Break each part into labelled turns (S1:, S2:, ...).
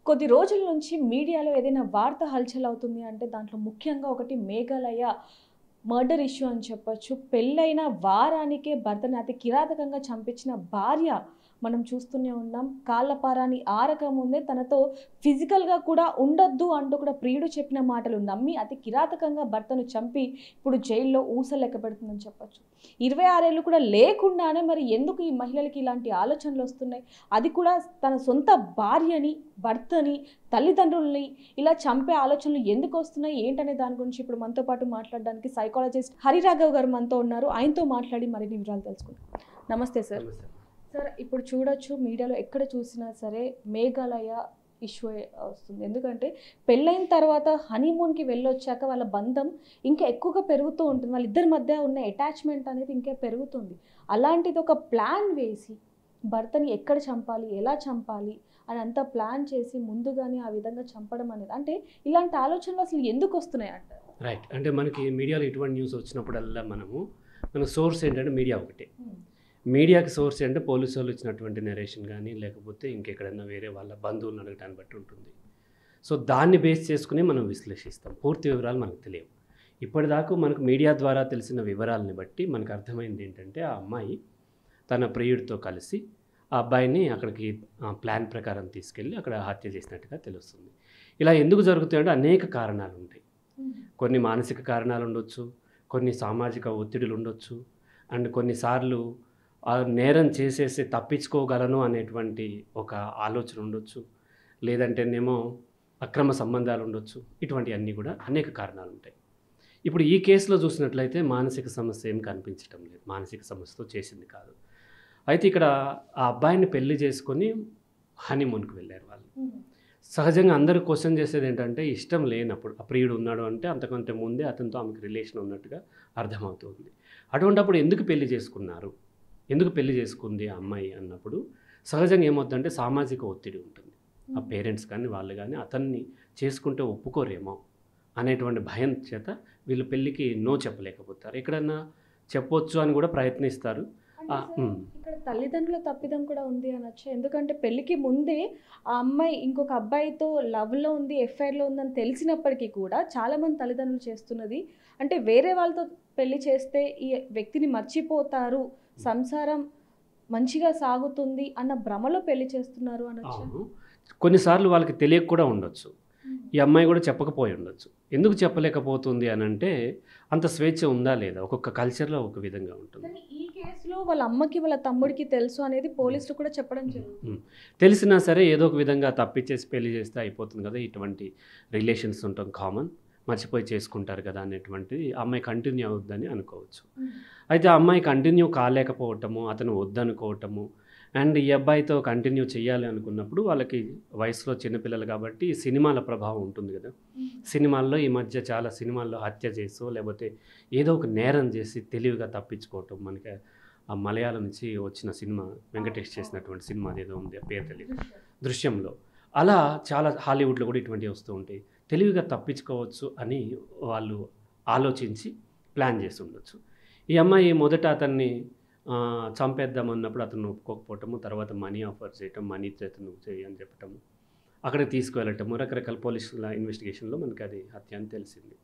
S1: కొద్ది రోజుల నుంచి మీడియాలో ఏదైనా వార్త హల్చల్ అవుతుంది అంటే దాంట్లో ముఖ్యంగా ఒకటి మేఘాలయ మర్డర్ ఇష్యూ అని చెప్పొచ్చు. పెళ్ళైన వారానికే భర్తని అతి కిరాతకంగా చంపించిన భార్య మనం చూస్తూనే ఉన్నాం. కాళ్ళపారాని ఆరకముందే తనతో ఫిజికల్‌గా కూడా ఉండొద్దు అంటూ కూడా ప్రియుడు చెప్పిన మాటలు నమ్మి అతి కిరాతకంగా భర్తను చంపి ఇప్పుడు జైల్లో ఊస లెక్కపెడుతుందని చెప్పొచ్చు. 26 ఏళ్ళు కూడా లేకుండానే మరి ఎందుకు ఈ మహిళలకి ఇలాంటి ఆలోచనలు వస్తున్నాయి? అది కూడా తన సొంత భార్యని, భర్తని, తల్లిదండ్రుల్ని ఇలా చంపే ఆలోచనలు ఎందుకు వస్తున్నాయి? ఏంటనే దాని గురించి ఇప్పుడు మనతో పాటు మాట్లాడడానికి సైకాలజిస్ట్ హరిరాఘవ్ గారు మనతో ఉన్నారు. ఆయనతో మాట్లాడి మరిన్ని వివరాలు తెలుసుకుందాం. నమస్తే సార్. సార్, ఇప్పుడు చూడొచ్చు మీడియాలో ఎక్కడ చూసినా సరే మేఘాలయ ఇష్యూ వస్తుంది. ఎందుకంటే పెళ్ళైన తర్వాత హనీమూన్కి వెళ్ళొచ్చాక వాళ్ళ బంధం ఇంకా ఎక్కువగా పెరుగుతూ ఉంటుంది. వాళ్ళిద్దరి మధ్య ఉన్న అటాచ్మెంట్ అనేది ఇంకా పెరుగుతుంది. అలాంటిది ఒక ప్లాన్ వేసి భర్తని ఎక్కడ చంపాలి, ఎలా చంపాలి అని అంతా ప్లాన్ చేసి ముందుగానే ఆ విధంగా చంపడం అనేది, అంటే ఇలాంటి ఆలోచనలు అసలు ఎందుకు వస్తున్నాయి అంటారు?
S2: రైట్. అంటే మనకి మీడియాలో ఇటువంటి న్యూస్ వచ్చినప్పుడల్లా మన సోర్స్ ఏంటంటే మీడియా ఒకటే. మీడియాకి సోర్స్ అంటే పోలీసు వాళ్ళు ఇచ్చినటువంటి నెరేషన్ కానీ లేకపోతే ఇంకెక్కడైనా వేరే వాళ్ళ బంధువులను అడగటాన్ని బట్టి ఉంటుంది. సో దాన్ని బేస్ చేసుకుని మనం విశ్లేషిస్తాం. పూర్తి వివరాలు మనకు తెలియవు. ఇప్పటిదాకా మనకు మీడియా ద్వారా తెలిసిన వివరాలని బట్టి మనకు అర్థమైంది ఏంటంటే ఆ అమ్మాయి తన ప్రియుడితో కలిసి ఆ అబ్బాయిని అక్కడికి ప్లాన్ ప్రకారం తీసుకెళ్ళి అక్కడ హత్య చేసినట్టుగా తెలుస్తుంది. ఇలా ఎందుకు జరుగుతాయంటే అనేక కారణాలు ఉంటాయి. కొన్ని మానసిక కారణాలు ఉండొచ్చు, కొన్ని సామాజిక ఒత్తిడులు ఉండొచ్చు, అండ్ కొన్నిసార్లు ఆ నేరం చేసేసి తప్పించుకోగలను అనేటువంటి ఒక ఆలోచన ఉండొచ్చు, లేదంటేనేమో అక్రమ సంబంధాలు ఉండొచ్చు. ఇటువంటివన్నీ కూడా అనేక కారణాలు ఉంటాయి. ఇప్పుడు ఈ కేసులో చూసినట్లయితే మానసిక సమస్య ఏం కనిపించడం లేదు. మానసిక సమస్యతో చేసింది కాదు. అయితే ఇక్కడ ఆ అబ్బాయిని పెళ్లి చేసుకొని హనీమూన్కి వెళ్ళారు వాళ్ళు. సహజంగా అందరూ క్వశ్చన్ చేసేది ఏంటంటే ఇష్టం లేనప్పుడు ఆ ప్రియుడు ఉన్నాడు అంటే అంతకంటే ముందే అతనితో ఆమెకు రిలేషన్ ఉన్నట్టుగా అర్థమవుతుంది. అటువంటిప్పుడు ఎందుకు పెళ్లి చేసుకున్నారు, ఎందుకు పెళ్లి చేసుకుంది ఆ అమ్మాయి అన్నప్పుడు సహజంగా ఏమవుతుందంటే సామాజిక ఒత్తిడి ఉంటుంది. ఆ పేరెంట్స్ కానీ వాళ్ళు కానీ అతన్ని చేసుకుంటే ఒప్పుకోరేమో అనేటువంటి భయం చేత వీళ్ళు పెళ్ళికి నో చెప్పలేకపోతారు. ఎక్కడన్నా చెప్పొచ్చు అని కూడా ప్రయత్నిస్తారు.
S1: ఇక్కడ తల్లిదండ్రుల తప్పిదం కూడా ఉంది అనొచ్చు. ఎందుకంటే పెళ్లికి ముందే ఆ అమ్మాయి ఇంకొక అబ్బాయితో లవ్లో ఉంది, ఎఫ్ఐఆర్లో ఉందని తెలిసినప్పటికీ కూడా చాలామంది తల్లిదండ్రులు చేస్తున్నది అంటే వేరే వాళ్ళతో పెళ్లి చేస్తే ఈ వ్యక్తిని మర్చిపోతారు, సంసారం మంచిగా సాగుతుంది అన్న భ్రమలో పెళ్లి చేస్తున్నారు అనొచ్చు.
S2: కొన్నిసార్లు వాళ్ళకి తెలియక కూడా ఉండొచ్చు. ఈ అమ్మాయి కూడా చెప్పకపోయి ఉండొచ్చు. ఎందుకు చెప్పలేకపోతుంది అని అంటే అంత స్వేచ్ఛ ఉందా లేదా, ఒక్కొక్క కల్చర్లో ఒక విధంగా ఉంటుంది.
S1: ఈ కేసులో వాళ్ళ అమ్మకి వాళ్ళ తమ్ముడికి తెలుసు అనేది పోలీసులు కూడా చెప్పడం జరుగుతుంది.
S2: తెలిసినా సరే ఏదో ఒక విధంగా తప్పించేసి పెళ్లి చేస్తే అయిపోతుంది కదా. ఇటువంటి రిలేషన్స్ ఉంటాం కామన్, మర్చిపోయి చేసుకుంటారు కదా అనేటువంటిది అమ్మాయి కంటిన్యూ అవుద్దని అనుకోవచ్చు. అయితే ఆ అమ్మాయి కంటిన్యూ కాలేకపోవటము, అతను వద్దనుకోవటము, అండ్ ఈ అబ్బాయితో కంటిన్యూ చేయాలి అనుకున్నప్పుడు వాళ్ళకి వయసులో చిన్నపిల్లలు కాబట్టి సినిమాల ప్రభావం ఉంటుంది కదా. సినిమాల్లో ఈ మధ్య చాలా సినిమాల్లో హత్య చేసో లేకపోతే ఏదో ఒక నేరం చేసి తెలివిగా తప్పించుకోవటం. మనకి ఆ మలయాళం నుంచి వచ్చిన సినిమా వెంకటేష్ చేసినటువంటి సినిమా ఏదో ఉంది, ఆ పేరు తెలియదు, దృశ్యంలో. అలా చాలా హాలీవుడ్లో కూడా ఇటువంటివి వస్తూ ఉంటాయి. తెలివిగా తప్పించుకోవచ్చు అని వాళ్ళు ఆలోచించి ప్లాన్ చేసి ఉండొచ్చు. ఈ అమ్మాయి మొదట అతన్ని చంపేద్దామన్నప్పుడు అతను ఒప్పుకోకపోవటము, తర్వాత మనీ ఆఫర్ చేయటం, మనీ చేతను చేయని చెప్పటము, అక్కడికి తీసుకువెళ్ళటము, రకరకాల పోలీసుల ఇన్వెస్టిగేషన్లో మనకి అది హత్య అని తెలిసింది.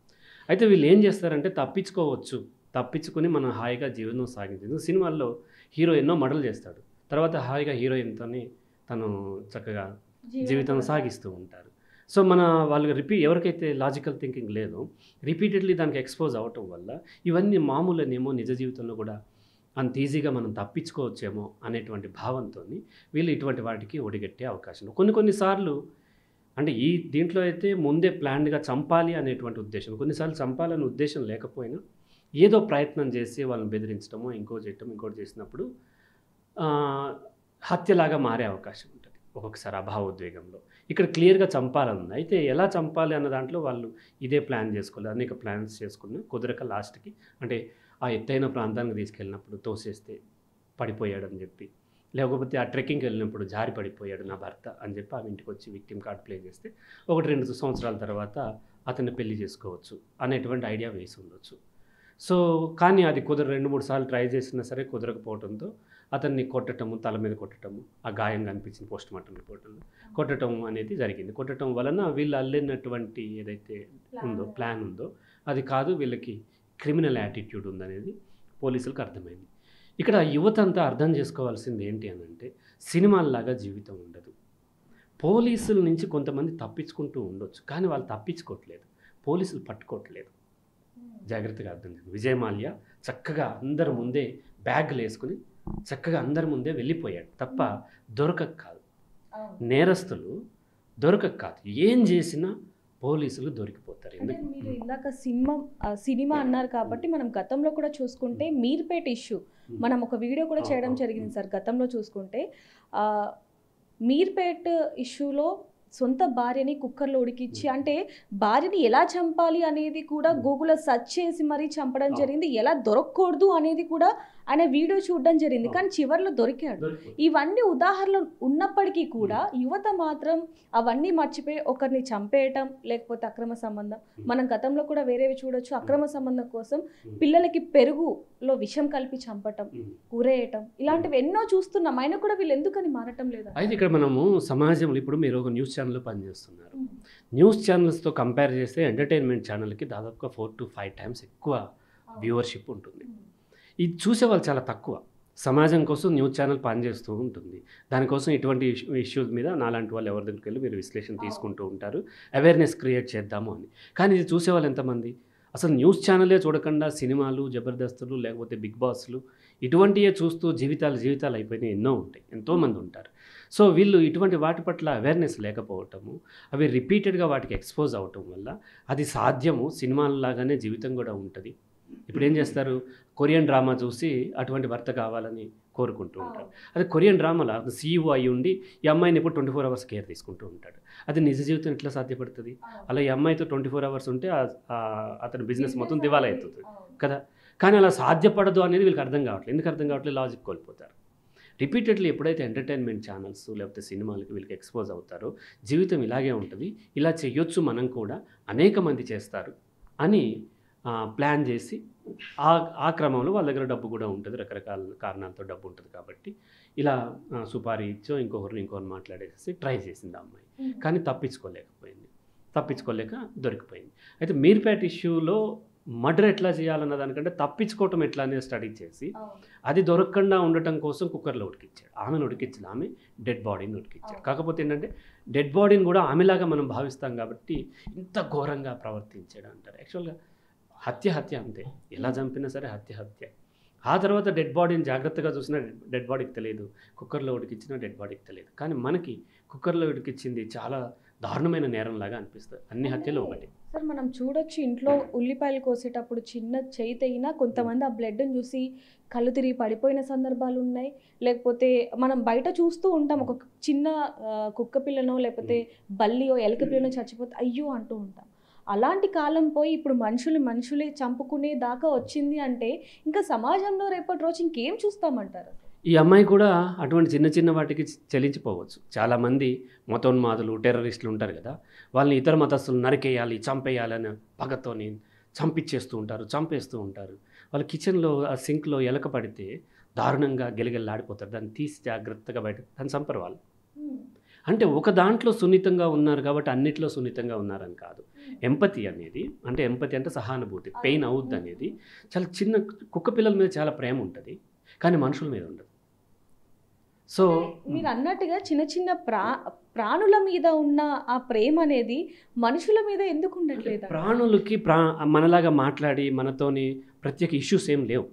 S2: అయితే వీళ్ళు ఏం చేస్తారంటే తప్పించుకోవచ్చు, తప్పించుకుని మనం హాయిగా జీవనం సాగించింది. సినిమాల్లో హీరో ఎన్నో మర్డర్లు చేస్తాడు, తర్వాత హాయిగా హీరోయిన్తోని తను చక్కగా జీవితం సాగిస్తూ ఉంటారు. సో వాళ్ళు ఎవరికైతే లాజికల్ థింకింగ్ లేదో రిపీటెడ్లీ దానికి ఎక్స్పోజ్ అవ్వటం వల్ల ఇవన్నీ మామూలునేమో నిజ జీవితంలో కూడా అంత ఈజీగా మనం తప్పించుకోవచ్చేమో అనేటువంటి భావంతో వీళ్ళు ఇటువంటి వాటికి ఒడిగట్టే అవకాశం. కొన్నిసార్లు అంటే ఈ దీంట్లో అయితే ముందే ప్లాన్డ్గా చంపాలి అనేటువంటి ఉద్దేశం, కొన్నిసార్లు చంపాలనే ఉద్దేశం లేకపోయినా ఏదో ప్రయత్నం చేసి వాళ్ళని బెదిరించడమో ఇంకోటి చేసినప్పుడు హత్యలాగా మారే అవకాశం ఉంటుంది ఒక్కొక్కసారి ఆ భావోద్వేగంలో. ఇక్కడ క్లియర్గా చంపాలని ఉంది. అయితే ఎలా చంపాలి అన్న దాంట్లో వాళ్ళు ఇదే ప్లాన్ చేసుకోవాలి, అనేక ప్లాన్స్ చేసుకున్న కుదరక లాస్ట్కి అంటే ఆ ఎత్తైన ప్రాంతానికి తీసుకెళ్ళినప్పుడు తోసేస్తే పడిపోయాడని చెప్పి, లేకపోతే ఆ ట్రెక్కింగ్కి వెళ్ళినప్పుడు జారి పడిపోయాడు నా భర్త అని చెప్పి ఆమె ఇంటికి వచ్చి విక్టిమ్ కార్డ్ ప్లే చేస్తే 1-2 సంవత్సరాల తర్వాత అతన్ని పెళ్లి చేసుకోవచ్చు అనేటువంటి ఐడియా వేసి ఉండొచ్చు. సో కానీ అది 2-3 సార్లు ట్రై చేసినా సరే కుదరకపోవడంతో అతన్ని కొట్టటము, తల మీద కొట్టటము, ఆ గాయం కనిపించింది పోస్ట్ మార్టం రిపోర్టులో, కొట్టడం అనేది జరిగింది. కొట్టడం వలన వీళ్ళు అల్లినటువంటి ఏదైతే ప్లాన్ ఉందో అది కాదు, వీళ్ళకి క్రిమినల్ యాటిట్యూడ్ ఉందనేది పోలీసులకు అర్థమైంది. ఇక్కడ యువత అంతా అర్థం చేసుకోవాల్సింది ఏంటి అని అంటే, సినిమాల్లాగా జీవితం ఉండదు. పోలీసుల నుంచి కొంతమంది తప్పించుకుంటూ ఉండొచ్చు, కానీ వాళ్ళు తప్పించుకోవట్లేదు, పోలీసులు పట్టుకోవట్లేదు. జాగ్రత్తగా అర్థం చేసుకోండి. విజయ్ మాల్యా చక్కగా అందరి ముందే బ్యాగులు వేసుకుని చక్కగా అందరి ముందే వెళ్ళిపోయాడు తప్ప దొరకక కాదు. నేరస్తులు దొరకక కాదు, ఏం చేసినా పోలీసులు దొరికిపోతారు.
S1: ఎందుకు మీరు ఇందాక సినిమా అన్నారు కాబట్టి మనం గతంలో కూడా చూసుకుంటే మీర్పేట్ ఇష్యూ మనం ఒక వీడియో కూడా చేయడం జరిగింది సార్. గతంలో చూసుకుంటే మీర్పేట్ ఇష్యూలో సొంత భార్యని కుక్కర్లో ఉడికిచ్చి, అంటే భార్యని ఎలా చంపాలి అనేది కూడా గూగుల్లో సెర్చ్ చేసి మరీ చంపడం జరిగింది, ఎలా దొరకకూడదు అనేది కూడా ఆయన వీడియో చూడడం జరిగింది, కానీ చివరిలో దొరికాడు. ఇవన్నీ ఉదాహరణలు ఉన్నప్పటికీ కూడా యువత మాత్రం అవన్నీ మర్చిపోయి ఒకరిని చంపేయటం, లేకపోతే అక్రమ సంబంధం, మనం గతంలో కూడా వేరేవి చూడొచ్చు, అక్రమ సంబంధం కోసం పిల్లలకి పెరుగులో విషం కలిపి చంపటం, ఊరేయటం, ఇలాంటివి ఎన్నో చూస్తున్నాం. అయినా కూడా వీళ్ళు ఎందుకని మారటం లేదు?
S2: అయితే ఇక్కడ మనము సమాజంలో ఇప్పుడు మీరు ఒక న్యూస్ ఛానల్లో పనిచేస్తున్నారు, న్యూస్ ఛానల్స్తో కంపేర్ చేస్తే ఎంటర్టైన్మెంట్ ఛానల్కి దాదాపుగా 4 to 5 times ఎక్కువ వ్యూవర్షిప్ ఉంటుంది. ఇది చూసేవాళ్ళు చాలా తక్కువ. సమాజం కోసం న్యూస్ ఛానల్ పనిచేస్తూ ఉంటుంది, దానికోసం ఇటువంటి ఇష్యూస్ మీద నాలాంటి వాళ్ళు ఎవరి దగ్గరికి వెళ్ళి మీరు విశ్లేషణ తీసుకుంటూ ఉంటారు, అవేర్నెస్ క్రియేట్ చేద్దాము అని. కానీ ఇది చూసేవాళ్ళు ఎంతమంది? అసలు న్యూస్ ఛానలే చూడకుండా సినిమాలు, జబర్దస్తులు, లేకపోతే బిగ్ బాస్లు ఇటువంటివే చూస్తూ జీవితాలు అయిపోయినాయి ఎన్నో ఉంటాయి, ఎంతోమంది ఉంటారు. సో వీళ్ళు ఇటువంటి వాటి పట్ల అవేర్నెస్ లేకపోవటము, అవి రిపీటెడ్గా వాటికి ఎక్స్పోజ్ అవ్వటం వల్ల అది సాధ్యము, సినిమాలలాగానే జీవితం కూడా ఉంటుంది. ఇప్పుడు ఏం చేస్తారు, కొరియన్ డ్రామా చూసి అటువంటి భర్త కావాలని కోరుకుంటూ ఉంటారు. అది కొరియన్ డ్రామాలో CEO అయి ఉండి ఈ అమ్మాయిని ఎప్పుడు 24 hours కేర్ తీసుకుంటూ ఉంటాడు. అది నిజ జీవితం ఎట్లా సాధ్యపడుతుంది? అలా ఈ అమ్మాయితో 24 hours ఉంటే అతని బిజినెస్ మొత్తం దివాలా అవుతుంది కదా. కానీ అలా సాధ్యపడదు అనేది వీళ్ళకి అర్థం కావట్లేదు. ఎందుకు అర్థం కావట్లేదు? లాజిక్ కోల్పోతారు. రిపీటెడ్లీ ఎప్పుడైతే ఎంటర్టైన్మెంట్ ఛానల్స్ లేకపోతే సినిమాలకి వీళ్ళకి ఎక్స్పోజ్ అవుతారో, జీవితం ఇలాగే ఉంటుంది, ఇలా చేయొచ్చు మనం కూడా, అనేక మంది చేస్తారు అని ప్లాన్ చేసి ఆ క్రమంలో వాళ్ళ దగ్గర డబ్బు కూడా ఉంటుంది, రకరకాల కారణాలతో డబ్బు ఉంటుంది కాబట్టి ఇలా సుపారీ ఇచ్చో ఇంకొకరిని మాట్లాడేసి ట్రై చేసింది ఆ అమ్మాయి. కానీ తప్పించుకోలేక దొరికిపోయింది. అయితే మీర్పేట్ ఇష్యూలో మర్డర్ ఎట్లా చేయాలన్న దానికంటే తప్పించుకోవటం ఎట్లా అనేది స్టడీ చేసి అది దొరకకుండా ఉండటం కోసం కుక్కర్లో ఉడికిచ్చాడు. ఆమెను ఉడికించింది, ఆమె డెడ్ బాడీని ఉడికిచ్చాడు. కాకపోతే ఏంటంటే డెడ్ బాడీని కూడా ఆమెలాగా మనం భావిస్తాం కాబట్టి ఇంత ఘోరంగా ప్రవర్తించాడు అంటారు. యాక్చువల్గా హత్య అంతే, ఎలా చంపినా సరే హత్య. ఆ తర్వాత డెడ్ బాడీని జాగ్రత్తగా చూసినా డెడ్ బాడీకి తెలియదు, కుక్కర్లో ఉడికిచ్చినా డెడ్ బాడీకి తెలియదు. కానీ మనకి కుక్కర్లో ఉడికిచ్చింది చాలా దారుణమైన నేరంలాగా అనిపిస్తుంది. అన్ని హత్యలు ఒకటి.
S1: సార్ మనం చూడొచ్చు, ఇంట్లో ఉల్లిపాయలు కోసేటప్పుడు చిన్న చేయి తెగినా కొంతమంది ఆ బ్లడ్ని చూసి కళ్ళు తిరిగి పడిపోయిన సందర్భాలు ఉన్నాయి. లేకపోతే మనం బయట చూస్తూ ఉంటాం, ఒక చిన్న కుక్క పిల్లనో లేకపోతే బల్లియో ఎలక పిల్లనో చచ్చిపోతే అయ్యో అంటూ ఉంటాం. అలాంటి కాలం పోయి ఇప్పుడు మనుషులే చంపుకునే దాకా వచ్చింది అంటే ఇంకా సమాజంలో రేపటి రోజు ఇంకేం చూస్తామంటారు?
S2: ఈ అమ్మాయి కూడా అటువంటి చిన్న వాటికి చెల్లించిపోవచ్చు. చాలామంది మతోన్మాదులు, టెర్రరిస్టులు ఉంటారు కదా, వాళ్ళని ఇతర మతస్థులు నరికేయాలి, చంపేయాలని పగతోని చంపేస్తూ ఉంటారు. వాళ్ళ కిచెన్లో ఆ సింక్లో ఎలక పడితే దారుణంగా గెలగెల్లాడిపోతారు, దాన్ని తీసి జాగ్రత్తగా బయట దాన్ని చంపరు వాళ్ళు. అంటే ఒక దాంట్లో సున్నితంగా ఉన్నారు కాబట్టి అన్నిట్లో సున్నితంగా ఉన్నారని కాదు. ఎంపతి అంటే సహానుభూతి, పెయిన్ అవుద్ది అనేది చాలా చిన్న కుక్క పిల్లల మీద చాలా ప్రేమ ఉంటుంది, కానీ మనుషుల మీద ఉండదు. సో
S1: మీరు అన్నట్టుగా చిన్న ప్రాణుల మీద ఉన్న ఆ ప్రేమ అనేది మనుషుల మీద ఎందుకు ఉండట్లేదు?
S2: ప్రాణులకి మనలాగా మాట్లాడి మనతోని ప్రత్యేక ఇష్యూస్ ఏం లేవు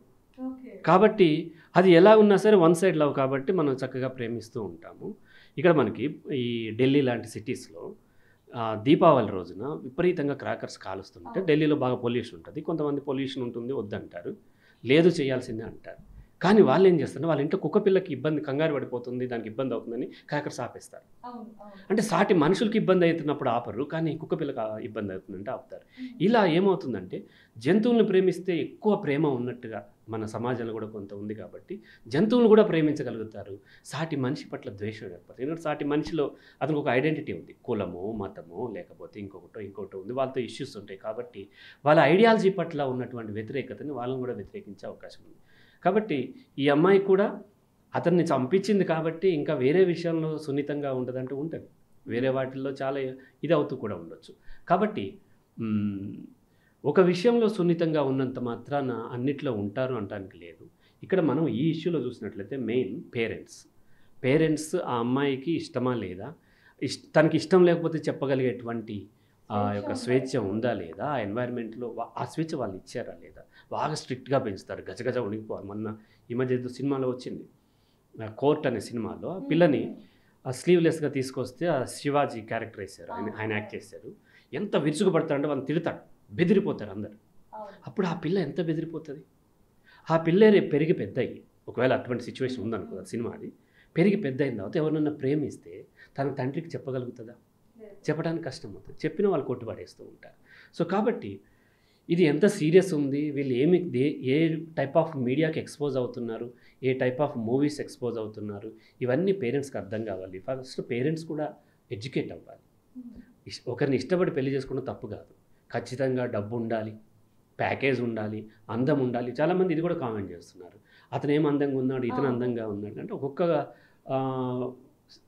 S2: కాబట్టి అది ఎలా ఉన్నా సరే వన్ సైడ్ లవ్ కాబట్టి మనం చక్కగా ప్రేమిస్తూ ఉంటాము. ఇక్కడ మనకి ఈ ఢిల్లీ లాంటి సిటీస్లో దీపావళి రోజున విపరీతంగా క్రాకర్స్ కాలుస్తుంటే ఢిల్లీలో బాగా పొల్యూషన్ ఉంటుంది. కొంతమంది పొల్యూషన్ ఉంటుంది వద్దంటారు, లేదు చేయాల్సిందే అంటారు. కానీ వాళ్ళు ఏం చేస్తారు, వాళ్ళ ఇంట్లో కుక్క పిల్లకి కంగారు పడిపోతుంది, దానికి ఇబ్బంది అవుతుందని క్రాకర్స్ ఆపేస్తారు. అంటే సాటి మనుషులకి ఇబ్బంది అవుతున్నప్పుడు ఆపరు, కానీ కుక్క పిల్లకి ఇబ్బంది అవుతుందంటే ఆపుతారు. ఇలా ఏమవుతుందంటే జంతువులను ప్రేమిస్తే ఎక్కువ ప్రేమ ఉన్నట్టుగా మన సమాజంలో కూడా కొంత ఉంది కాబట్టి జంతువులను కూడా ప్రేమించగలుగుతారు. సాటి మనిషి పట్ల ద్వేషం ఏర్పడుతుంది. ఎందుకంటే సాటి మనిషిలో అతనికి ఒక ఐడెంటిటీ ఉంది, కులమో మతమో లేకపోతే ఇంకోటో ఉంది, వాళ్ళతో ఇష్యూస్ ఉంటాయి. కాబట్టి వాళ్ళ ఐడియాలజీ పట్ల ఉన్నటువంటి వ్యతిరేకతని వాళ్ళని కూడా వ్యతిరేకించే అవకాశం ఉంది. కాబట్టి ఈ అమ్మాయి కూడా అతన్ని చంపించింది కాబట్టి ఇంకా వేరే విషయంలో సున్నితంగా ఉంటుందంటే ఉంటుంది, వేరే వాటిల్లో చాలా ఇది అవుతూ కూడా ఉండొచ్చు. కాబట్టి ఒక విషయంలో సున్నితంగా ఉన్నంత మాత్రాన అన్నిట్లో ఉంటారు అనడానికి లేదు. ఇక్కడ మనం ఈ ఇష్యూలో చూసినట్లయితే మెయిన్ పేరెంట్స్ ఆ అమ్మాయికి ఇష్టమా లేదా, తనకి ఇష్టం లేకపోతే చెప్పగలిగేటువంటి ఆ యొక్క స్వేచ్ఛ ఉందా లేదా, ఆ ఎన్వైర్న్మెంట్లో ఆ స్వేచ్ఛ వాళ్ళు ఇచ్చారా లేదా. బాగా స్ట్రిక్ట్గా పెంచుతారు, గజగజ వణికిపోవాలి. మొన్న ఈ మధ్య సినిమాలో వచ్చింది కోర్ట్ అనే సినిమాలో పిల్లని స్లీవ్లెస్గా తీసుకొస్తే ఆ శివాజీ క్యారెక్టర్ వేశారు, ఆయన యాక్ట్ చేశారు. ఎంత విరుచుకుపడతాడంటే వాళ్ళు తిడతాడు, బెదిరిపోతారు అందరు. అప్పుడు ఆ పిల్ల ఎంత బెదిరిపోతుంది. ఆ పిల్ల రేపు పెరిగి పెద్దయి, ఒకవేళ అటువంటి సిచ్యువేషన్ ఉందనుకో సినిమా, అది పెరిగి పెద్ద అయిన తర్వాత ఎవరినన్నా ప్రేమిస్తే తన తండ్రికి చెప్పగలుగుతుందా, చెప్పడానికి కష్టం అవుతుంది. చెప్పిన వాళ్ళు కొట్టుబడేస్తూ ఉంటారు. సో కాబట్టి ఇది ఎంత సీరియస్ ఉంది, వీళ్ళు ఏ టైప్ ఆఫ్ మీడియాకి ఎక్స్పోజ్ అవుతున్నారు, ఏ టైప్ ఆఫ్ మూవీస్ ఎక్స్పోజ్ అవుతున్నారు, ఇవన్నీ పేరెంట్స్కి అర్థం కావాలి. ఫస్ట్ పేరెంట్స్ కూడా ఎడ్యుకేట్ అవ్వాలి. ఒకరిని ఇష్టపడి పెళ్లి చేసుకోవడం తప్పు కాదు, ఖచ్చితంగా డబ్బు ఉండాలి, ప్యాకేజ్ ఉండాలి, అందం ఉండాలి. చాలామంది ఇది కూడా కామెంట్ చేస్తున్నారు, అతను ఏం అందంగా ఉన్నాడు, ఇతను అందంగా ఉన్నాడు అంటే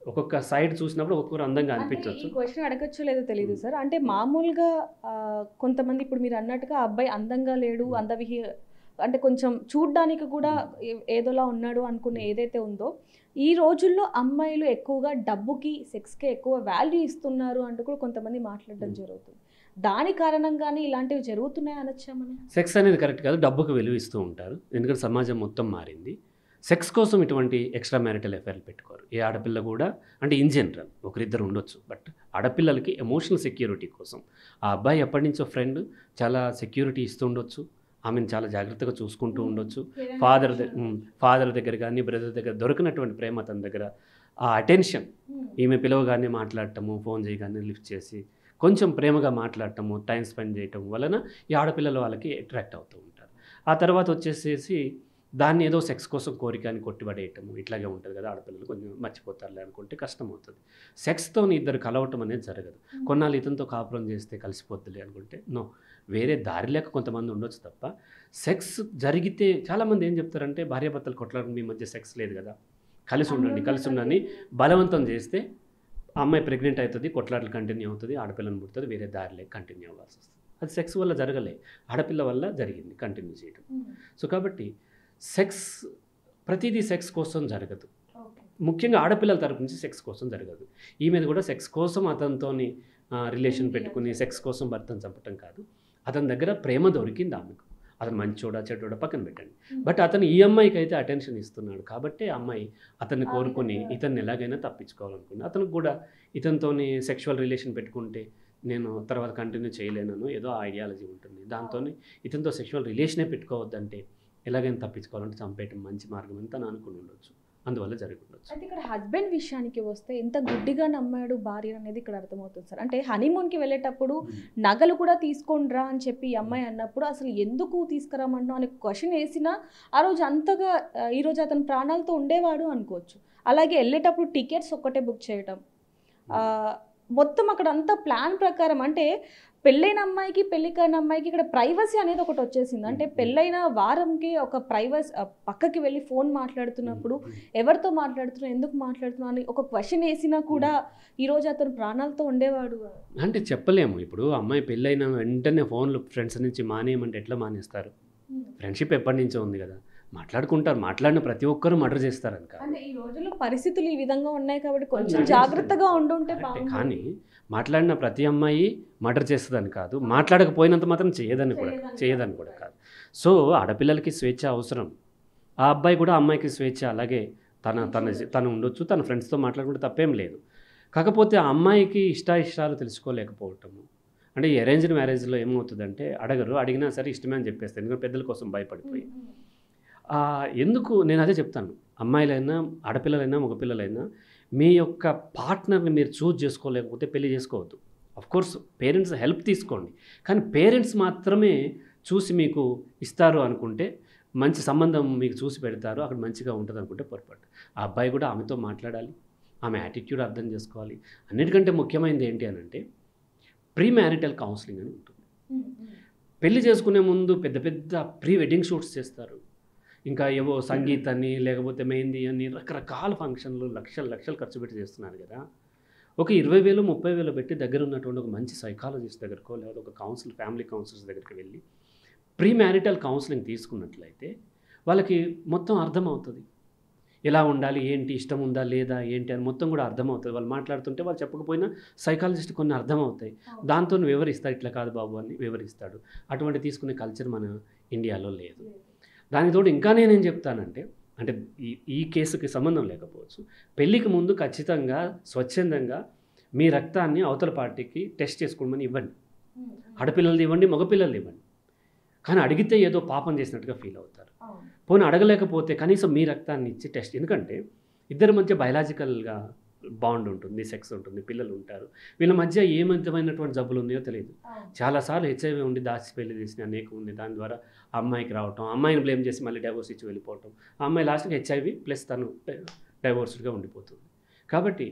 S2: ఒక్కొక్క సైడ్ చూసినప్పుడు ఒక్కొక్కరు అందంగా అనిపించవచ్చు.
S1: ఈ క్వశ్చన్ అడగచ్చో లేదో తెలియదు సార్. అంటే మామూలుగా కొంతమంది ఇప్పుడు మీరు అన్నట్టుగా అబ్బాయి అందంగా లేడు, అంటే కొంచెం చూడ్డానికి కూడా ఏదోలా ఉన్నాడు అనుకునే ఏదైతే ఉందో, ఈ రోజుల్లో అమ్మాయిలు ఎక్కువగా డబ్బుకి సెక్స్కే ఎక్కువ వాల్యూ ఇస్తున్నారు అంటూ కూడా కొంతమంది మాట్లాడడం జరుగుతుంది. దాని కారణంగానే ఇలాంటివి జరుగుతున్నాయి అనొచ్చా మనం?
S2: సెక్స్ అనేది కరెక్ట్ కాదు, డబ్బుకు విలువ ఇస్తూ ఉంటారు. ఎందుకంటే సమాజం మొత్తం మారింది. సెక్స్ కోసం ఇటువంటి ఎక్స్ట్రా మ్యారిటల్ అఫైర్లు పెట్టుకోరు ఏ ఆడపిల్ల కూడా. అంటే ఇన్ జనరల్ ఒకరిద్దరు ఉండొచ్చు, బట్ ఆడపిల్లలకి ఎమోషనల్ సెక్యూరిటీ కోసం ఆ అబ్బాయి ఎప్పటి నుంచో ఫ్రెండ్ చాలా సెక్యూరిటీ ఇస్తూ ఉండొచ్చు, ఆమెను చాలా జాగ్రత్తగా చూసుకుంటూ ఉండొచ్చు. ఫాదర్ దగ్గర కానీ బ్రదర్ దగ్గర దొరికినటువంటి ప్రేమ తన దగ్గర, ఆ అటెన్షన్, ఈమె పిలవగానే మాట్లాడటము, ఫోన్ చేయగానే లిఫ్ట్ చేసి కొంచెం ప్రేమగా మాట్లాడటము, టైం స్పెండ్ చేయటం వలన ఈ ఆడపిల్లలు వాళ్ళకి అట్రాక్ట్ అవుతూ ఉంటారు. ఆ తర్వాత వచ్చేసేసి దాన్ని ఏదో సెక్స్ కోసం కోరిక అని కొట్టిపడేయటము ఇట్లాగే ఉంటుంది కదా. ఆడపిల్లలు కొంచెం మర్చిపోతారులే అనుకుంటే కష్టం అవుతుంది. సెక్స్తో ఇద్దరు కలవటం అనేది జరగదు. కొన్నాళ్ళు ఇతనితో కాపురం చేస్తే కలిసిపోద్దులే అనుకుంటే నో, వేరే దారి లేక కొంతమంది ఉండొచ్చు తప్ప. సెక్స్ జరిగితే చాలామంది ఏం చెప్తారంటే భార్యాభర్తలు కొట్లాడుకుని మీ మధ్య సెక్స్ లేదు కదా, కలిసి ఉండండి బలవంతం చేస్తే ఆ అమ్మాయి ప్రెగ్నెంట్ అవుతుంది, కొట్లాటలు కంటిన్యూ అవుతుంది, ఆడపిల్లని పుడుతుంది, వేరే దారిలే కంటిన్యూ అవ్వాల్సి వస్తుంది. అది సెక్స్ వల్ల జరగలే, ఆడపిల్ల వల్ల జరిగింది కంటిన్యూ చేయడం. సో కాబట్టి సెక్స్ ప్రతిదీ సెక్స్ కోసం జరగదు, ముఖ్యంగా ఆడపిల్లల తరపు నుంచి సెక్స్ కోసం జరగదు. ఈ మీద కూడా సెక్స్ కోసం అతనితో రిలేషన్ పెట్టుకుని సెక్స్ కోసం భర్తను చంపటం కాదు. అతని దగ్గర ప్రేమ దొరికింది ఆమెకు, అతను మంచోడా చెడ్డోడా పక్కన పెట్టండి, బట్ అతను ఈ అమ్మాయికి అయితే అటెన్షన్ ఇస్తున్నాడు కాబట్టి ఆ అమ్మాయి అతన్ని కోరుకొని ఇతన్ని ఎలాగైనా తప్పించుకోవాలనుకుంది. అతనికి కూడా ఇతనితో సెక్షువల్ రిలేషన్ పెట్టుకుంటే నేను తర్వాత కంటిన్యూ చేయలేనను ఏదో ఐడియాలజీ ఉంటుంది, దాంతో ఇతనితో సెక్షువల్ రిలేషనే పెట్టుకోవద్దంటే ఎలాగైనా తప్పించుకోవాలంటే చంపేయటం మంచి మార్గం అని తను అనుకుని ఉండొచ్చు, అందువల్ల జరిగి ఉండొచ్చు.
S1: అయితే ఇక్కడ హస్బెండ్ విషయానికి వస్తే ఎంత గుడ్డిగా నమ్మాడు భార్య అనేది ఇక్కడ అర్థమవుతుంది సార్. అంటే హనీమూన్కి వెళ్ళేటప్పుడు నగలు కూడా తీసుకొనిరా అని చెప్పి ఈ అమ్మాయి అన్నప్పుడు అసలు ఎందుకు తీసుకురామంటాం అనే క్వశ్చన్ వేసినా ఆ రోజు అంతగా ఈరోజు అతను ప్రాణాలతో ఉండేవాడు అనుకోవచ్చు. అలాగే వెళ్ళేటప్పుడు టికెట్స్ ఒక్కటే బుక్ చేయటం, మొత్తం అక్కడ అంతా ప్లాన్ ప్రకారం. అంటే పెళ్ళైన అమ్మాయికి పెళ్లి కాని అమ్మాయికి ఇక్కడ ప్రైవసీ అనేది ఒకటి వచ్చేసింది. అంటే పెళ్ళైన వారంకి ఒక ప్రైవసీ, పక్కకి వెళ్ళి ఫోన్ మాట్లాడుతున్నప్పుడు ఎవరితో మాట్లాడుతున్నా, ఎందుకు మాట్లాడుతున్నా అని ఒక క్వశ్చన్ వేసినా కూడా ఈరోజు అతను ప్రాణాలతో ఉండేవాడు
S2: అంటే చెప్పలేము. ఇప్పుడు అమ్మాయి పెళ్ళైన వెంటనే ఫోన్లు ఫ్రెండ్స్ నుంచి మానేయమంటే ఎట్లా మానేస్తారు? ఫ్రెండ్షిప్ ఎప్పటి నుంచో ఉంది కదా, మాట్లాడుకుంటారు, మాట్లాడిన ప్రతి ఒక్కరు మర్డర్ చేస్తారని కాదు.
S1: అంటే ఈ రోజుల్లో పరిస్థితులు ఈ విధంగా ఉన్నాయి కాబట్టి కొంచెం జాగ్రత్తగా ఉండుంటే.
S2: కానీ మాట్లాడిన ప్రతి అమ్మాయి మర్డర్ చేస్తుందని కాదు, మాట్లాడకపోయినంత మాత్రం చేయదని కూడా కాదు. సో ఆడపిల్లలకి స్వేచ్ఛ అవసరం, ఆ అబ్బాయి కూడా అమ్మాయికి స్వేచ్ఛ, అలాగే తను ఉండొచ్చు, తన ఫ్రెండ్స్తో మాట్లాడుకుంటే తప్పేం లేదు. కాకపోతే ఆ అమ్మాయికి ఇష్టాలు తెలుసుకోలేకపోవటము. అంటే ఈ అరేంజ్డ్ మ్యారేజ్లో ఏమవుతుందంటే అడిగినా సరే ఇష్టమే అని చెప్పేస్తారు, ఎందుకంటే పెద్దల కోసం భయపడిపోయి. ఎందుకు నేను అదే చెప్తాను, అమ్మాయిలైనా ఆడపిల్లలైనా మగపిల్లలైనా మీ యొక్క పార్ట్నర్ని మీరు చూజ్ చేసుకోలేకపోతే పెళ్లి చేసుకోవద్దు. అఫ్కోర్స్ పేరెంట్స్ హెల్ప్ తీసుకోండి, కానీ పేరెంట్స్ మాత్రమే చూసి మీకు ఇస్తారు అనుకుంటే, మంచి సంబంధం మీకు చూసి పెడతారు అక్కడ మంచిగా ఉంటుంది అనుకుంటే పొరపాటు. ఆ అబ్బాయి కూడా ఆమెతో మాట్లాడాలి, ఆమె యాటిట్యూడ్ అర్థం చేసుకోవాలి. అన్నిటికంటే ముఖ్యమైనది ఏంటి అని అంటే ప్రీ మ్యారిటల్ కౌన్సిలింగ్ అని ఉంటుంది. పెళ్లి చేసుకునే ముందు పెద్ద పెద్ద ప్రీ వెడ్డింగ్ షూట్స్ చేస్తారు. ఇంకా ఏవో సంగీతాన్ని లేకపోతే మెహందీ అని రకరకాల ఫంక్షన్లు లక్షలు లక్షలు ఖర్చు పెట్టి చేస్తున్నారు కదా. ఒక 20,000 30,000 పెట్టి దగ్గర ఉన్నటువంటి ఒక మంచి సైకాలజిస్ట్ దగ్గరకో లేదా ఒక ఫ్యామిలీ కౌన్సిలర్స్ దగ్గరికి వెళ్ళి ప్రీ మ్యారిటల్ కౌన్సిలింగ్ తీసుకున్నట్లయితే వాళ్ళకి మొత్తం అర్థమవుతుంది. ఎలా ఉండాలి, ఏంటి, ఇష్టం ఉందా లేదా ఏంటి అని మొత్తం కూడా అర్థమవుతుంది. వాళ్ళు మాట్లాడుతుంటే వాళ్ళు చెప్పకపోయినా సైకాలజిస్ట్ కొన్ని అర్థమవుతాయి. దాంతో వివరిస్తాడు, ఇట్లా కాదు బాబు అని వివరిస్తాడు. అటువంటి తీసుకునే కల్చర్ మన ఇండియాలో లేదు. దానితోటి ఇంకా నేనేం చెప్తానంటే, అంటే ఈ కేసుకి సంబంధం లేకపోవచ్చు, పెళ్ళికి ముందు ఖచ్చితంగా స్వచ్ఛందంగా మీ రక్తాన్ని అవతల పార్టీకి టెస్ట్ చేసుకోమని ఇవ్వండి. ఆడపిల్లలది ఇవ్వండి, మగపిల్లలది ఇవ్వండి. కానీ అడిగితే ఏదో పాపం చేసినట్టుగా ఫీల్ అవుతారు. పోనీ అడగలేకపోతే కనీసం మీ రక్తాన్ని ఇచ్చి టెస్ట్, ఎందుకంటే ఇద్దరి మధ్య బయలాజికల్గా బాండ్ ఉంటుంది, సెక్స్ ఉంటుంది, పిల్లలు ఉంటారు. వీళ్ళ మధ్య ఏ విధమైనటువంటి జబ్బులు ఉన్నాయో తెలియదు. చాలాసార్లు హెచ్ఐవి ఉండి దాచి పెళ్లి చేసిన అనేక ఉంది. దాని ద్వారా ఆ అమ్మాయికి రావటం, అమ్మాయిని బ్లేమ్ చేసి మళ్ళీ డైవోర్స్ ఇచ్చి వెళ్ళిపోవటం, ఆ అమ్మాయి లాస్ట్కి హెచ్ఐవి ప్లస్ తను డైవోర్స్డ్గా ఉండిపోతుంది. కాబట్టి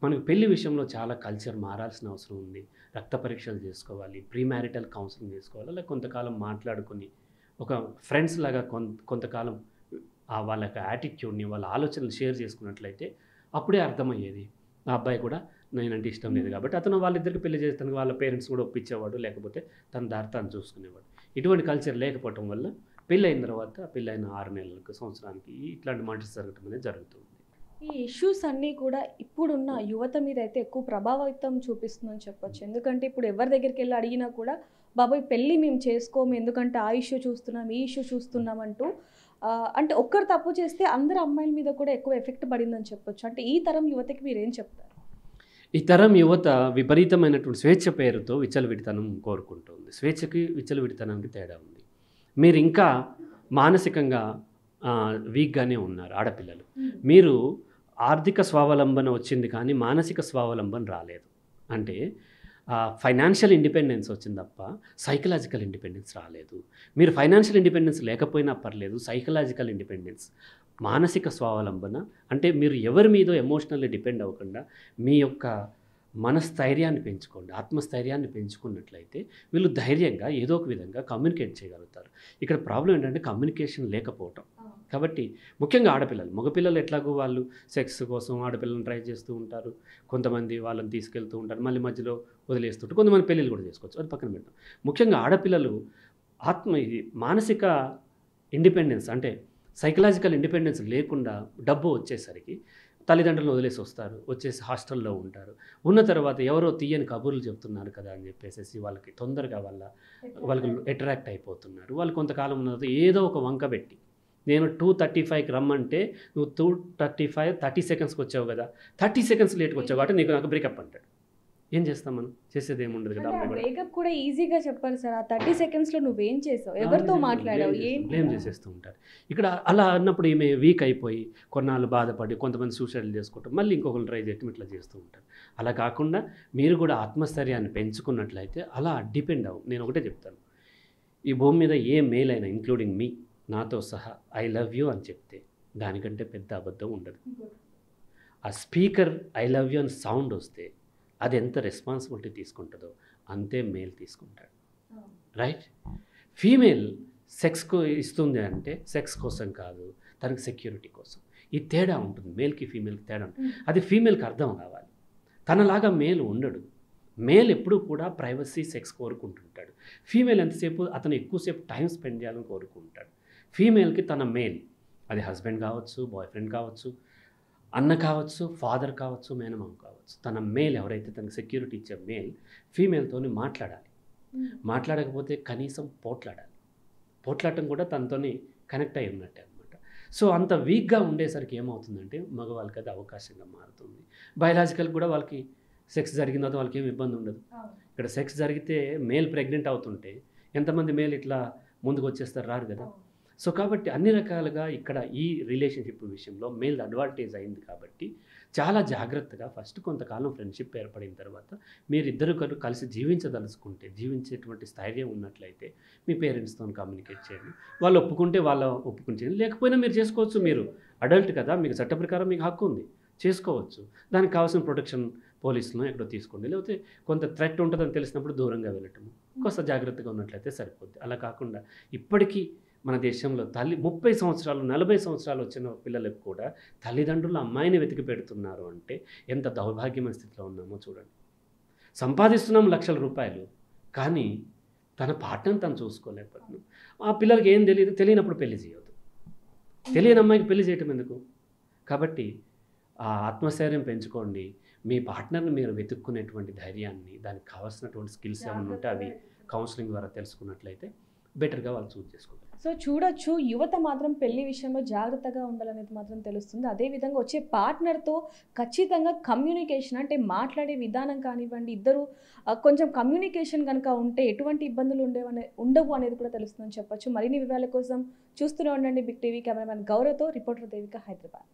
S2: మనకు పెళ్లి విషయంలో చాలా కల్చర్ మారాల్సిన అవసరం ఉంది. రక్త పరీక్షలు చేసుకోవాలి, ప్రీ మ్యారిటల్ కౌన్సిలింగ్ చేసుకోవాలి, అలా కొంతకాలం మాట్లాడుకొని ఒక ఫ్రెండ్స్ లాగా కొంతకాలం వాళ్ళ యొక్క యాటిట్యూడ్ని, వాళ్ళ ఆలోచనలు షేర్ చేసుకున్నట్లయితే అప్పుడే అర్థమయ్యేది. ఆ అబ్బాయి కూడా నేనంటే ఇష్టం లేదు కాబట్టి అతను వాళ్ళిద్దరికి పెళ్లి చేస్తాను, వాళ్ళ పేరెంట్స్ కూడా ఒప్పించేవాడు, లేకపోతే తన దారి తాను చూసుకునేవాడు. ఇటువంటి కల్చర్ లేకపోవటం వల్ల పెళ్ళి అయిన తర్వాత పెళ్ళైన 6 నెలలకు సంవత్సరానికి ఇట్లాంటి మాటలు జరగటం అనేది జరుగుతుంది.
S1: ఈ ఇష్యూస్ అన్నీ కూడా ఇప్పుడున్న యువత మీద అయితే ఎక్కువ ప్రభావితం చూపిస్తుందని చెప్పొచ్చు. ఎందుకంటే ఇప్పుడు ఎవరి దగ్గరికి వెళ్ళి అడిగినా కూడా బాబాయ్ పెళ్ళి మేము చేసుకోము, ఎందుకంటే ఆ ఇష్యూ చూస్తున్నాం, ఈ ఇష్యూ చూస్తున్నాం అంటూ అంటే ఒక్కరు తప్పు చేస్తే అందరు అమ్మాయిల మీద కూడా ఎక్కువ ఎఫెక్ట్ పడిందని చెప్పొచ్చు. అంటే ఈ తరం యువతకి మీరేం చెప్తారు?
S2: ఈ తరం యువత విపరీతమైనటువంటి స్వేచ్ఛ పేరుతో విచ్చలవిడితనం కోరుకుంటుంది. స్వేచ్ఛకి విచ్చలవిడితనానికి తేడా ఉంది. మీరు ఇంకా మానసికంగా వీక్గానే ఉన్నారు ఆడపిల్లలు. మీరు ఆర్థిక స్వావలంబన వచ్చింది కానీ మానసిక స్వావలంబన రాలేదు. అంటే ఫైనాన్షియల్ ఇండిపెండెన్స్ వచ్చింది తప్ప సైకలాజికల్ ఇండిపెండెన్స్ రాలేదు. మీరు ఫైనాన్షియల్ ఇండిపెండెన్స్ లేకపోయినా పర్లేదు, సైకలాజికల్ ఇండిపెండెన్స్, మానసిక స్వావలంబన అంటే మీరు ఎవరి మీదో ఎమోషనల్లీ డిపెండ్ అవ్వకుండా మీ యొక్క మనస్థైర్యాన్ని పెంచుకోండి, ఆత్మస్థైర్యాన్ని పెంచుకున్నట్లయితే వీళ్ళు ధైర్యంగా ఏదో ఒక విధంగా కమ్యూనికేట్ చేయగలుగుతారు. ఇక్కడ ప్రాబ్లం ఏంటంటే కమ్యూనికేషన్ లేకపోవటం. కాబట్టి ముఖ్యంగా ఆడపిల్లలు, మగపిల్లలు ఎట్లాగో వాళ్ళు సెక్స్ కోసం ఆడపిల్లలను ట్రై చేస్తూ ఉంటారు, కొంతమంది వాళ్ళని తీసుకెళ్తూ ఉంటారు, మళ్ళీ మధ్యలో వదిలేస్తుంటారు, కొంతమంది పెళ్ళిళ్ళు కూడా చేసుకోవచ్చు, అది పక్కన పెడతాం. ముఖ్యంగా ఆడపిల్లలు మానసిక ఇండిపెండెన్స్ అంటే సైకలాజికల్ ఇండిపెండెన్స్ లేకుండా డబ్బు వచ్చేసరికి తల్లిదండ్రులను వదిలేసి వస్తారు, వచ్చేసి హాస్టల్లో ఉంటారు. ఉన్న తర్వాత ఎవరో తీయని కబుర్లు చెప్తున్నారు కదా అని చెప్పేసి వాళ్ళకి తొందరగా వాళ్ళకి అట్రాక్ట్ అయిపోతున్నారు. వాళ్ళు కొంతకాలం ఉన్న తర్వాత ఏదో ఒక వంక పెట్టి, నేను 2:35కి రమ్మంటే నువ్వు 30 సెకండ్స్కి వచ్చావు కదా, 30 సెకండ్స్ లేట్కి వచ్చావు కాబట్టి నాకు బ్రేకప్ అంటాడు. ఏం చేస్తాం మనం? చేసేది ఏముండదు కదా.
S1: బ్రేకప్ కూడా ఈజీగా చెప్పారు సార్. ఆ 30 సెకండ్స్లో నువ్వేం చేసావు, ఎవరితో మాట్లాడావు,
S2: బ్లేమ్ చేసేస్తూ ఉంటారు. ఇక్కడ అలా అన్నప్పుడు ఈమె వీక్ అయిపోయి కొన్నాళ్ళు బాధపడి కొంతమంది సూసైడ్ చేసుకోవటం, మళ్ళీ ఇంకొకరు ట్రై చేయటం, ఇట్లా చేస్తూ ఉంటారు. అలా కాకుండా మీరు కూడా ఆత్మస్థైర్యాన్ని పెంచుకున్నట్లయితే అలా డిపెండ్ అవ్వు. నేను ఒకటే చెప్తాను, ఈ భూమి మీద ఏ మేల్ అయినా ఇంక్లూడింగ్ మీ, నాతో సహా ఐ లవ్ యూ అని చెప్తే దానికంటే పెద్ద అబద్ధం ఉండదు. ఆ స్పీకర్ ఐ లవ్ యూ అని సౌండ్ వస్తే అది ఎంత రెస్పాన్సిబిలిటీ తీసుకుంటుందో అంతే మేల్ తీసుకుంటాడు. రైట్? ఫీమేల్ సెక్స్కు ఇస్తుంది అంటే సెక్స్ కోసం కాదు, తనకి సెక్యూరిటీ కోసం. ఈ తేడా ఉంటుంది, మేల్కి ఫీమేల్కి తేడా ఉంటుంది. అది ఫీమేల్కి అర్థం కావాలి. తనలాగా మేల్ ఉండడు. మేల్ ఎప్పుడూ కూడా ప్రైవసీ, సెక్స్ కోరుకుంటుంటాడు. ఫీమేల్ ఎంతసేపు అతను ఎక్కువసేపు టైం స్పెండ్ చేయాలని కోరుకుంటాడు. ఫీమేల్కి తన మేల్, అది హస్బెండ్ కావచ్చు, బాయ్ ఫ్రెండ్ కావచ్చు, అన్న కావచ్చు, ఫాదర్ కావచ్చు, మేనమామ కావచ్చు, తన మేల్ ఎవరైతే తనకు సెక్యూరిటీ ఇచ్చే మేల్ ఫీమేల్తో మాట్లాడాలి. మాట్లాడకపోతే కనీసం పోట్లాడటం కూడా తనతోని కనెక్ట్ అయి ఉన్నట్టే అనమాట. సో అంత వీక్గా ఉండేసరికి ఏమవుతుందంటే మగవాళ్ళకి అది అవకాశంగా మారుతుంది. బయలాజికల్ కూడా వాళ్ళకి సెక్స్ జరిగిన తర్వాత వాళ్ళకి ఏమి ఇబ్బంది ఉండదు. ఇక్కడ సెక్స్ జరిగితే మేల్ ప్రెగ్నెంట్ అవుతుంటే ఎంతమంది మేల్ ఇట్లా ముందుకు వచ్చేస్తారు, రారు కదా. సో కాబట్టి అన్ని రకాలుగా ఇక్కడ ఈ రిలేషన్షిప్ విషయంలో మేల్ అడ్వాంటేజ్ అయింది. కాబట్టి చాలా జాగ్రత్తగా ఫస్ట్ కొంతకాలం ఫ్రెండ్షిప్ ఏర్పడిన తర్వాత మీరిద్దరు కలిసి జీవించదలుచుకుంటే, జీవించేటువంటి స్థైర్యం ఉన్నట్లయితే మీ పేరెంట్స్తో కమ్యూనికేట్ చేయండి. వాళ్ళు ఒప్పుకుంటే ఒప్పుకుంటే, లేకపోయినా మీరు చేసుకోవచ్చు. మీరు అడల్ట్ కదా, మీకు చట్ట ప్రకారం మీకు హక్కు ఉంది, చేసుకోవచ్చు. దానికి కావాల్సిన ప్రొటెక్షన్ పోలీసులను ఎక్కడో తీసుకోండి, లేకపోతే కొంత థ్రెట్ ఉంటుందని తెలిసినప్పుడు దూరంగా వెళ్ళటము, కొంత జాగ్రత్తగా ఉన్నట్లయితే సరిపోద్ది. అలా కాకుండా ఇప్పటికీ మన దేశంలో 30 సంవత్సరాలు 40 సంవత్సరాలు వచ్చిన పిల్లలకు కూడా తల్లిదండ్రులు అమ్మాయిని వెతికి పెడుతున్నారు అంటే ఎంత దౌర్భాగ్యమైన స్థితిలో ఉన్నామో చూడండి. సంపాదిస్తున్నాం లక్షల రూపాయలు, కానీ తన పార్ట్నర్ని తను చూసుకోలేకపోతున్నాం. ఆ పిల్లలకి ఏం తెలియనప్పుడు పెళ్లి చేయవద్దు. తెలియని అమ్మాయికి పెళ్లి చేయటం ఎందుకు? కాబట్టి ఆ ఆత్మస్థైర్యం పెంచుకోండి. మీ పార్ట్నర్ని మీరు వెతుక్కునేటువంటి ధైర్యాన్ని, దానికి కావాల్సినటువంటి స్కిల్స్ ఏమైనా ఉంటే అవి కౌన్సిలింగ్ ద్వారా తెలుసుకున్నట్లయితే బెటర్గా వాళ్ళు చూస్ చేసుకుంటారు.
S1: సో చూడొచ్చు, యువత మాత్రం పెళ్లి విషయంలో జాగ్రత్తగా ఉండాలనేది మాత్రం తెలుస్తుంది. అదేవిధంగా వచ్చే పార్ట్నర్తో ఖచ్చితంగా కమ్యూనికేషన్, అంటే మాట్లాడే విధానం కానివ్వండి, ఇద్దరు కొంచెం కమ్యూనికేషన్ కనుక ఉంటే ఎటువంటి ఇబ్బందులు ఉండవు అనేది కూడా తెలుస్తుందని చెప్పొచ్చు. మరిన్ని వివరాల కోసం చూస్తూనే ఉండండి బిగ్ టీవీ. కెమెరామెన్ గౌరవ్తో రిపోర్టర్ దేవిక, హైదరాబాద్.